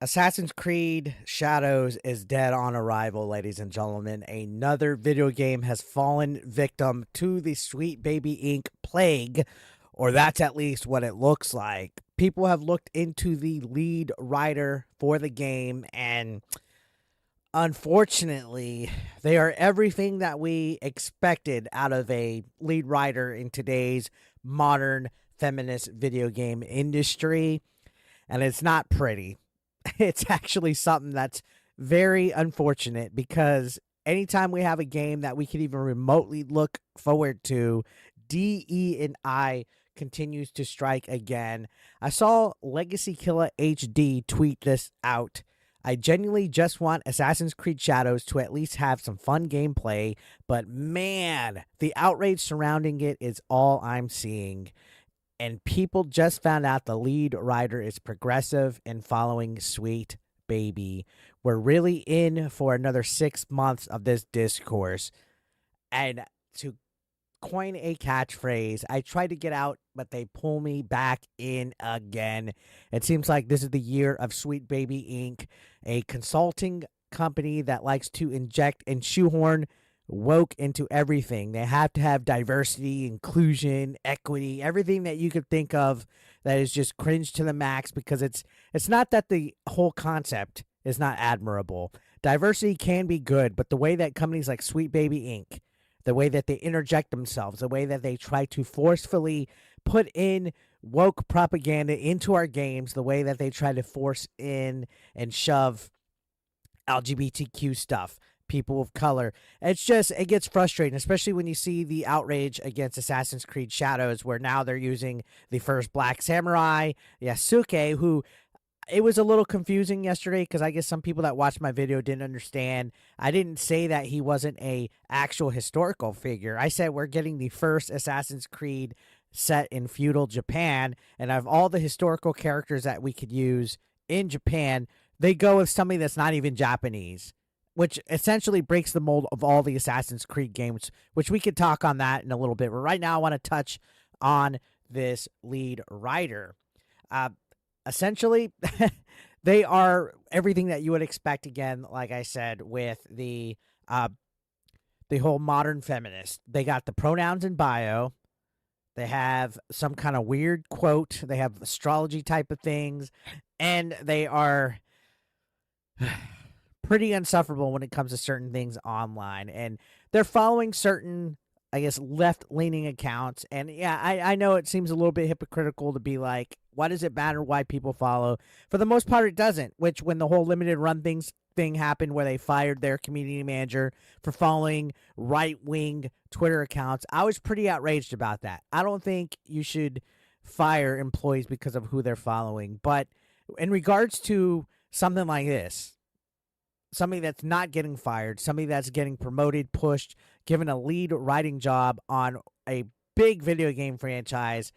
Assassin's Creed Shadows is dead on arrival, ladies and gentlemen. Another video game has fallen victim to the Sweet Baby Inc. plague, or that's at least what it looks like. People have looked into the lead writer for the game, and unfortunately, they are everything that we expected out of a lead writer in today's modern feminist video game industry, and it's not pretty. It's actually something that's very unfortunate because anytime we have a game that we can even remotely look forward to, DE and I continues to strike again. I saw Legacy Killer HD tweet this out. I genuinely just want Assassin's Creed Shadows to at least have some fun gameplay, but man, the outrage surrounding it is all I'm seeing. And people just found out the lead writer is progressive and following Sweet Baby. We're really in for another 6 months of this discourse. And to coin a catchphrase, I try to get out, but they pull me back in again. It seems like this is the year of Sweet Baby Inc., a consulting company that likes to inject and shoehorn woke into everything. They have to have diversity, inclusion, equity, everything that you could think of that is just cringe to the max, because it's not that the whole concept is not admirable. Diversity can be good, but the way that companies like Sweet Baby Inc., the way that they interject themselves, the way that they try to forcefully put in woke propaganda into our games, the way that they try to force in and shove LGBTQ stuff, people of color. It gets frustrating, especially when you see the outrage against Assassin's Creed Shadows, where now they're using the first black samurai, Yasuke, who it was a little confusing yesterday because I guess some people that watched my video didn't understand. I didn't say that he wasn't a actual historical figure. I said we're getting the first Assassin's Creed set in feudal Japan, and of all the historical characters that we could use in Japan, they go with somebody that's not even Japanese, which essentially breaks the mold of all the Assassin's Creed games, which we could talk on that in a little bit. But right now I want to touch on this lead writer. Essentially, they are everything that you would expect, again, like I said, with the whole modern feminist. They got the pronouns in bio. They have some kind of weird quote. They have astrology type of things. And they are pretty insufferable when it comes to certain things online. And they're following certain, I guess, left-leaning accounts. And yeah, I know it seems a little bit hypocritical to be like, why does it matter why people follow? For the most part, it doesn't. Which, when the whole limited run thing happened where they fired their community manager for following right-wing Twitter accounts, I was pretty outraged about that. I don't think you should fire employees because of who they're following. But in regards to something like this, somebody that's not getting fired, somebody that's getting promoted, pushed, given a lead writing job on a big video game franchise,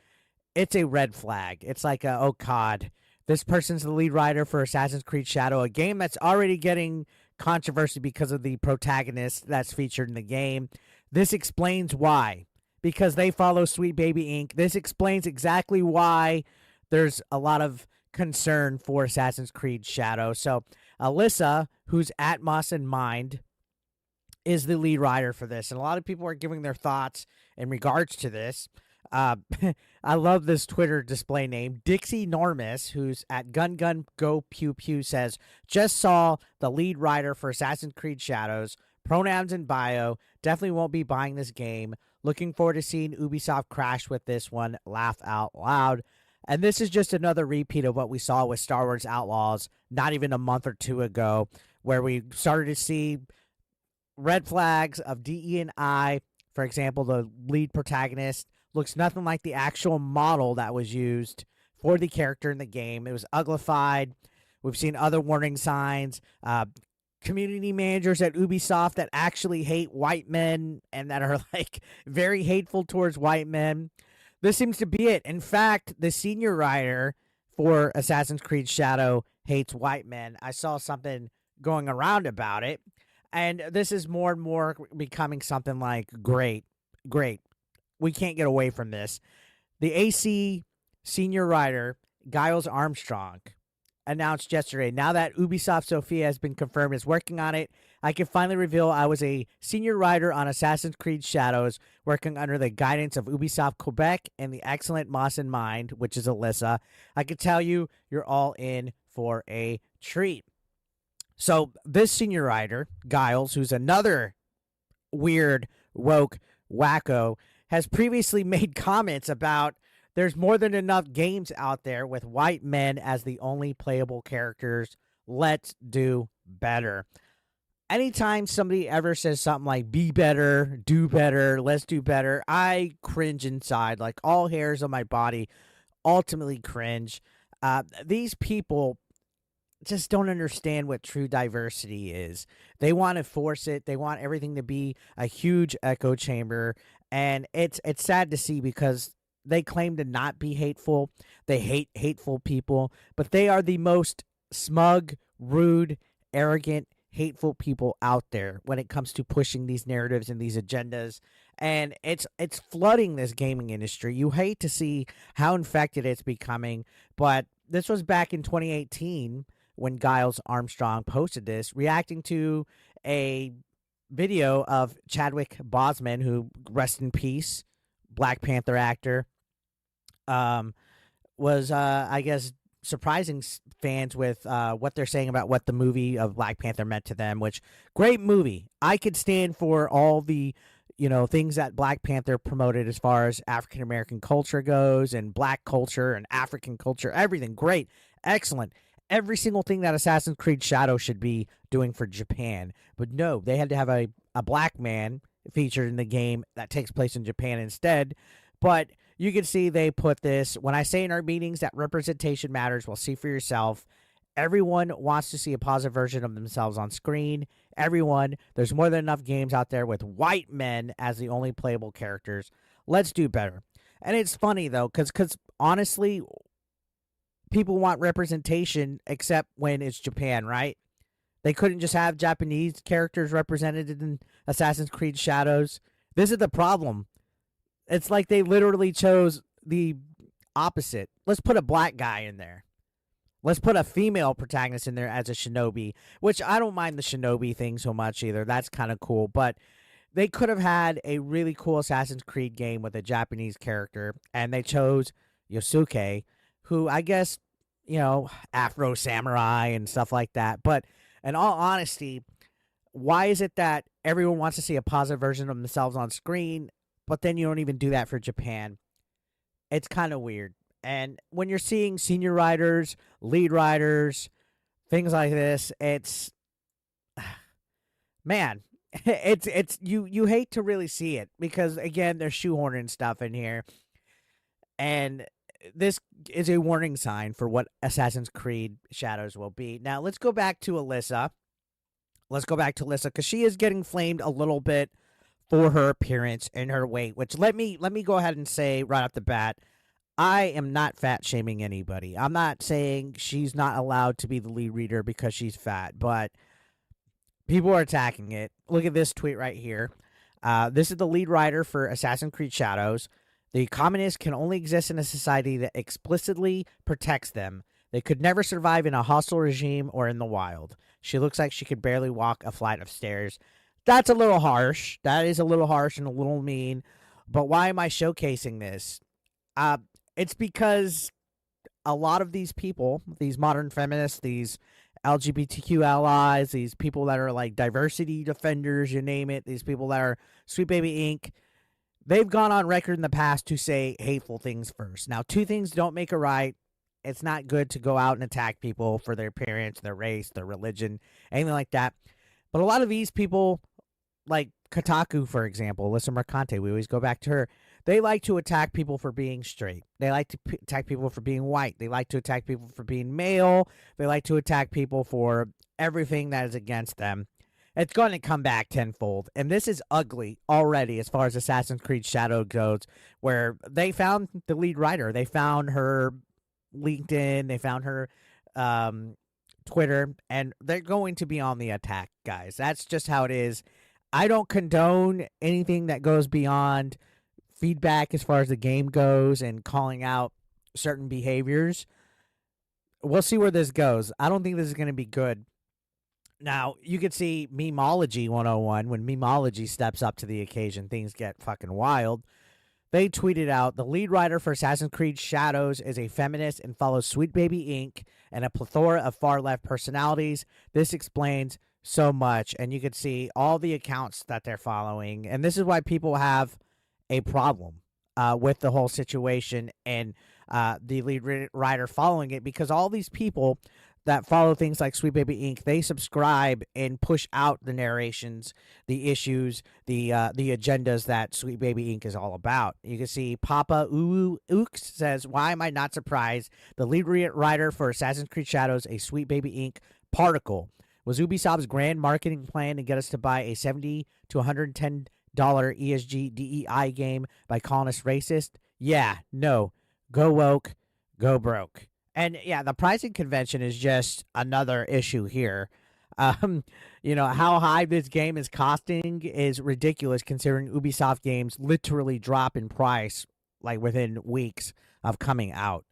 it's a red flag. It's like, oh God, this person's the lead writer for Assassin's Creed Shadow, a game that's already getting controversy because of the protagonist that's featured in the game. This explains why. Because they follow Sweet Baby Inc. This explains exactly why there's a lot of concern for Assassin's Creed Shadow. So Alyssa, who's at Moss in Mind, is the lead writer for this. And a lot of people are giving their thoughts in regards to this. I love this Twitter display name. Dixie Normus, who's at Gun Gun Go Pew Pew, says, just saw the lead writer for Assassin's Creed Shadows. Pronouns in bio. Definitely won't be buying this game. Looking forward to seeing Ubisoft crash with this one. Laugh out loud. And this is just another repeat of what we saw with Star Wars Outlaws not even a month or two ago, where we started to see red flags of DE and I. For example, the lead protagonist looks nothing like the actual model that was used for the character in the game. It was uglified. We've seen other warning signs. Community managers at Ubisoft that actually hate white men and that are like very hateful towards white men. This seems to be it. In fact, the senior writer for Assassin's Creed Shadow hates white men. I saw something going around about it. And this is more and more becoming something like, great. We can't get away from this. The AC senior writer, Giles Armstrong, announced yesterday. Now that Ubisoft Sofia has been confirmed is working on it, I can finally reveal I was a senior writer on Assassin's Creed Shadows, working under the guidance of Ubisoft Quebec and the excellent Moss in Mind, which is Alyssa. I can tell you, you're all in for a treat. So this senior writer, Giles, who's another weird, woke, wacko, has previously made comments about there's more than enough games out there with white men as the only playable characters. Let's do better. Anytime somebody ever says something like be better, do better, let's do better, I cringe inside. Like all hairs on my body ultimately cringe. These people just don't understand what true diversity is. They want to force it. They want everything to be a huge echo chamber, and it's sad to see because they claim to not be hateful. They hate hateful people, but they are the most smug, rude, arrogant, hateful people out there when it comes to pushing these narratives and these agendas. And it's flooding this gaming industry. You hate to see how infected it's becoming, but this was back in 2018 when Giles Armstrong posted this, reacting to a video of Chadwick Boseman, who, rest in peace, Black Panther actor, was, I guess, surprising fans with what they're saying about what the movie of Black Panther meant to them, which, great movie. I could stand for all the, things that Black Panther promoted as far as African American culture goes and Black culture and African culture, everything. Great. Excellent. Every single thing that Assassin's Creed Shadow should be doing for Japan. But no, they had to have a black man featured in the game that takes place in Japan instead. But you can see they put this, when I say in our meetings that representation matters, well, see for yourself. Everyone wants to see a positive version of themselves on screen. Everyone, there's more than enough games out there with white men as the only playable characters. Let's do better. And it's funny, though, because honestly, people want representation except when it's Japan, right? They couldn't just have Japanese characters represented in Assassin's Creed Shadows. This is the problem. It's like they literally chose the opposite. Let's put a black guy in there. Let's put a female protagonist in there as a shinobi, which I don't mind the shinobi thing so much either. That's kind of cool. But they could have had a really cool Assassin's Creed game with a Japanese character, and they chose Yasuke, who I guess, Afro samurai and stuff like that. But in all honesty, why is it that everyone wants to see a positive version of themselves on screen, but then you don't even do that for Japan? It's kind of weird. And when you're seeing senior writers, lead writers, things like this, it's man, it's you hate to really see it because again, they're shoehorning stuff in here. And this is a warning sign for what Assassin's Creed Shadows will be. Now, let's go back to Alyssa. Because she is getting flamed a little bit for her appearance and her weight, which let me go ahead and say right off the bat, I am not fat shaming anybody. I'm not saying she's not allowed to be the lead reader because she's fat, but people are attacking it. Look at this tweet right here. This is the lead writer for Assassin's Creed Shadows. The communists can only exist in a society that explicitly protects them. They could never survive in a hostile regime or in the wild. She looks like she could barely walk a flight of stairs. That's a little harsh. That is a little harsh and a little mean. But why am I showcasing this? It's because a lot of these people, these modern feminists, these LGBTQ allies, these people that are like diversity defenders, you name it, these people that are Sweet Baby Inc., they've gone on record in the past to say hateful things first. Now, two things don't make a right. It's not good to go out and attack people for their appearance, their race, their religion, anything like that. But a lot of these people, like Kotaku, for example, Alyssa Mercante, we always go back to her. They like to attack people for being straight. They like to attack people for being white. They like to attack people for being male. They like to attack people for everything that is against them. It's going to come back tenfold. And this is ugly already as far as Assassin's Creed Shadow goes, where they found the lead writer. They found her LinkedIn. They found her Twitter. And they're going to be on the attack, guys. That's just how it is. I don't condone anything that goes beyond feedback as far as the game goes and calling out certain behaviors. we'll see where this goes. I don't think this is going to be good. Now, you could see Memology 101. When Memology steps up to the occasion, things get fucking wild. They tweeted out, the lead writer for Assassin's Creed Shadows is a feminist and follows Sweet Baby Inc. and a plethora of far-left personalities. This explains so much. And you could see all the accounts that they're following. And this is why people have a problem with the whole situation and the lead writer following it, because all these people that follow things like Sweet Baby Inc., they subscribe and push out the narrations, the issues, the agendas that Sweet Baby Inc. is all about. You can see Papa Ooks says, why am I not surprised? The lead writer for Assassin's Creed Shadows, a Sweet Baby Inc. particle. Was Ubisoft's grand marketing plan to get us to buy a $70 to $110 ESG DEI game by calling us racist? Yeah, no. Go woke, go broke. And yeah, the pricing convention is just another issue here. How high this game is costing is ridiculous, considering Ubisoft games literally drop in price like within weeks of coming out.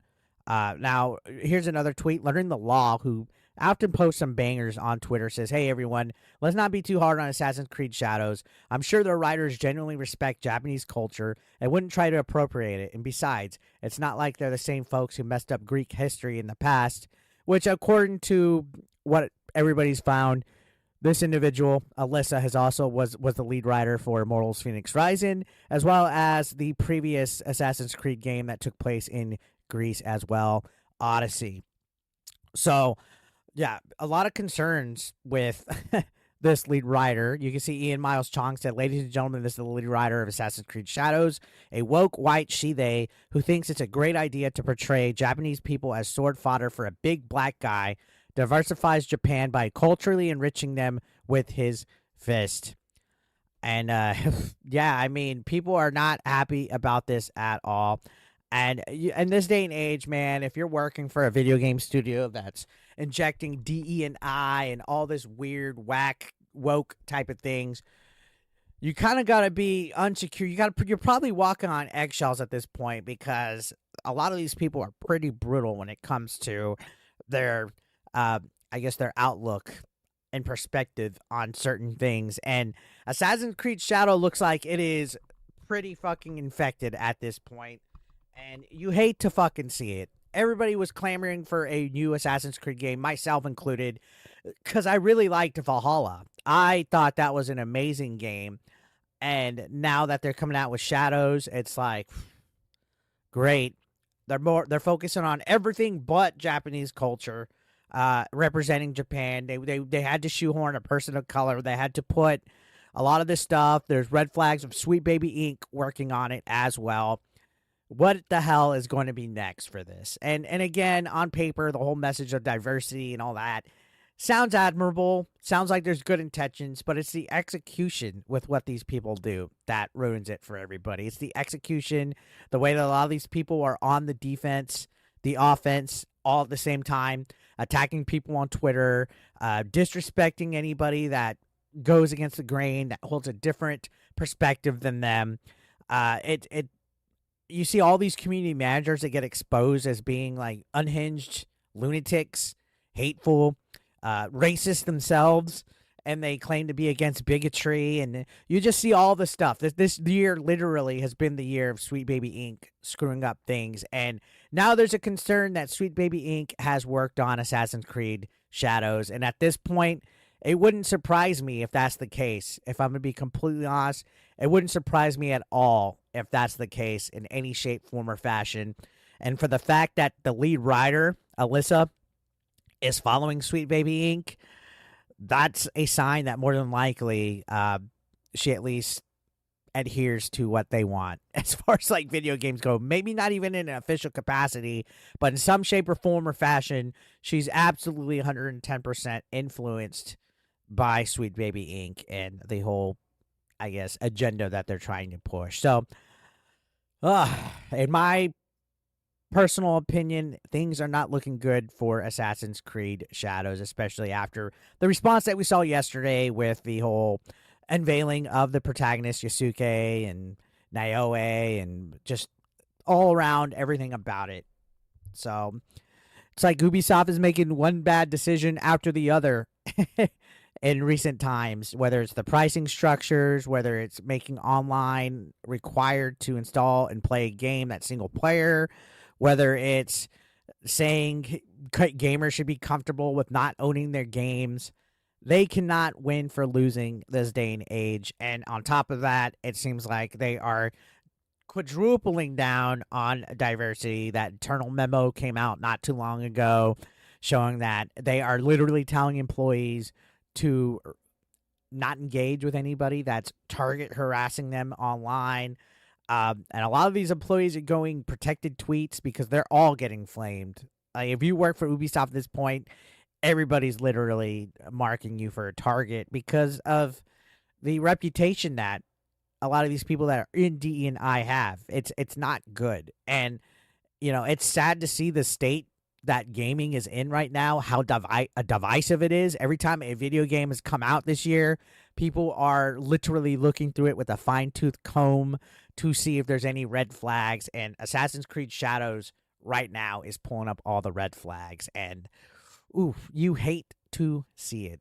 Now, here's another tweet. Learning the Law, who often posts some bangers on Twitter, says, hey, everyone, let's not be too hard on Assassin's Creed Shadows. I'm sure their writers genuinely respect Japanese culture and wouldn't try to appropriate it. And besides, it's not like they're the same folks who messed up Greek history in the past, which, according to what everybody's found, this individual, Alyssa, has also was the lead writer for Immortals Phoenix Rising, as well as the previous Assassin's Creed game that took place in Greece as well, Odyssey. So, yeah, a lot of concerns with this lead writer. You can see Ian Miles Chong said, ladies and gentlemen, this is the lead writer of Assassin's Creed Shadows, a woke white she-they who thinks it's a great idea to portray Japanese people as sword fodder for a big black guy, diversifies Japan by culturally enriching them with his fist. And, yeah, I mean, people are not happy about this at all. And in this day and age, man, if you're working for a video game studio that's injecting DE&I and all this weird, whack, woke type of things, you kind of got to be unsecure. You're probably walking on eggshells at this point, because a lot of these people are pretty brutal when it comes to their, their outlook and perspective on certain things. And Assassin's Creed Shadow looks like it is pretty fucking infected at this point. And you hate to fucking see it. Everybody was clamoring for a new Assassin's Creed game, myself included, because I really liked Valhalla. I thought that was an amazing game. And now that they're coming out with Shadows, it's like, great. They're focusing on everything but Japanese culture, representing Japan. They had to shoehorn a person of color. They had to put a lot of this stuff. There's red flags of Sweet Baby Inc. working on it as well. What the hell is going to be next for this? And again, on paper, the whole message of diversity and all that sounds admirable. Sounds like there's good intentions, but it's the execution with what these people do that ruins it for everybody. It's the execution, the way that a lot of these people are on the defense, the offense, all at the same time, attacking people on Twitter, disrespecting anybody that goes against the grain, that holds a different perspective than them. You see all these community managers that get exposed as being like unhinged lunatics, hateful, racist themselves, and they claim to be against bigotry. And you just see all the stuff. This year literally has been the year of Sweet Baby Inc. screwing up things. And now there's a concern that Sweet Baby Inc. has worked on Assassin's Creed Shadows. And at this point, it wouldn't surprise me if that's the case. If I'm going to be completely honest, it wouldn't surprise me at all if that's the case in any shape, form, or fashion. And for the fact that the lead writer, Alyssa, is following Sweet Baby Inc., that's a sign that more than likely she at least adheres to what they want as far as like video games go. Maybe not even in an official capacity, but in some shape or form or fashion, she's absolutely 110% influenced by Sweet Baby Inc. and the whole, I guess, agenda that they're trying to push. So, in my personal opinion, things are not looking good for Assassin's Creed Shadows, especially after the response that we saw yesterday with the whole unveiling of the protagonist, Yasuke, and Naoe, and just all around everything about it. So, It's like Ubisoft is making one bad decision after the other in recent times, whether it's the pricing structures, whether it's making online required to install and play a game that's single player, whether it's saying gamers should be comfortable with not owning their games. They cannot win for losing this day and age. And on top of that, it seems like they are quadrupling down on diversity. That internal memo came out not too long ago showing that they are literally telling employees to not engage with anybody that's target harassing them online. And a lot of these employees are going protected tweets because they're all getting flamed. If you work for Ubisoft at this point, everybody's literally marking you for a target because of the reputation that a lot of these people that are in DE&I have. It's not good. And, it's sad to see the state that gaming is in right now, how divisive it is. Every time a video game has come out this year, people are literally looking through it with a fine-tooth comb to see if there's any red flags. And Assassin's Creed Shadows right now is pulling up all the red flags. And, oof, you hate to see it.